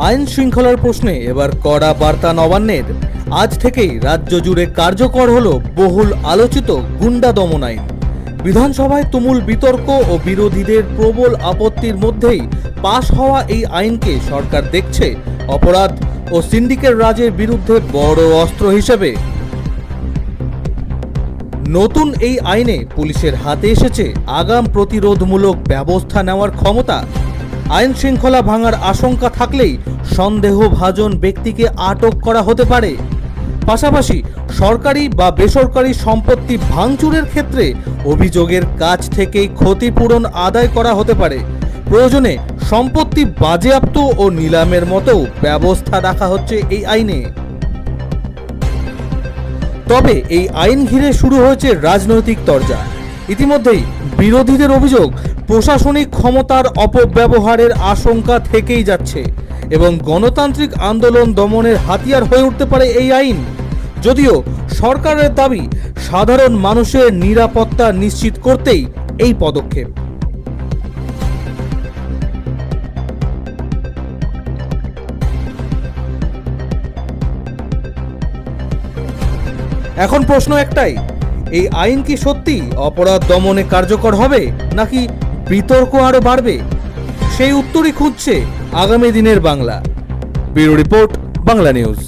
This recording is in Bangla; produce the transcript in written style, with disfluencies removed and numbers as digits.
আইন শৃঙ্খলার প্রশ্নে এবার কড়া বার্তা নবান্নের। আজ থেকেই রাজ্য জুড়ে কার্যকর হলো বহুল আলোচিত গুন্ডা দমন আইন। বিধানসভায় তুমুল বিতর্ক ও বিরোধীদের প্রবল আপত্তির মধ্যেই পাশ হওয়া এই আইনকে সরকার দেখছে অপরাধ ও সিন্ডিকেট রাজের বিরুদ্ধে বড় অস্ত্র হিসেবে। নতুন এই আইনে পুলিশের হাতে এসেছে আগাম প্রতিরোধমূলক ব্যবস্থা নেওয়ার ক্ষমতা। আইন শৃঙ্খলা ভাঙার আশঙ্কা থাকলেই সন্দেহভাজন ব্যক্তিকে আটক করা হতে পারে। পাশাপাশি সরকারি বা বেসরকারি সম্পত্তি ভাঙচুরের ক্ষেত্রে অভিযোগের কাছ থেকেই ক্ষতিপূরণ আদায় করা হতে পারে। প্রয়োজনে সম্পত্তি বাজেয়াপ্ত ও নিলামের মতো ব্যবস্থা রাখা হচ্ছে এই আইনে। তবে এই আইন ঘিরে শুরু হয়েছে রাজনৈতিক তরজা। ইতিমধ্যেই বিরোধীদের অভিযোগ প্রশাসনিক ক্ষমতার অপব্যবহারের আশঙ্কা থেকেই যাচ্ছে এবং গণতান্ত্রিক আন্দোলন দমনের হাতিয়ার হয়ে উঠতে পারে এই আইন। যদিও সরকারের দাবি সাধারণ মানুষের নিরাপত্তা নিশ্চিত করতেই এই পদক্ষেপ। এখন প্রশ্ন একটাই, এই আইন কি সত্যি অপরাধ দমনে কার্যকর হবে নাকি বিতর্ক আরো বাড়বে? সেই উত্তরই খুঁজছে আগামী দিনের Bangla. Bureau report, Bangla news.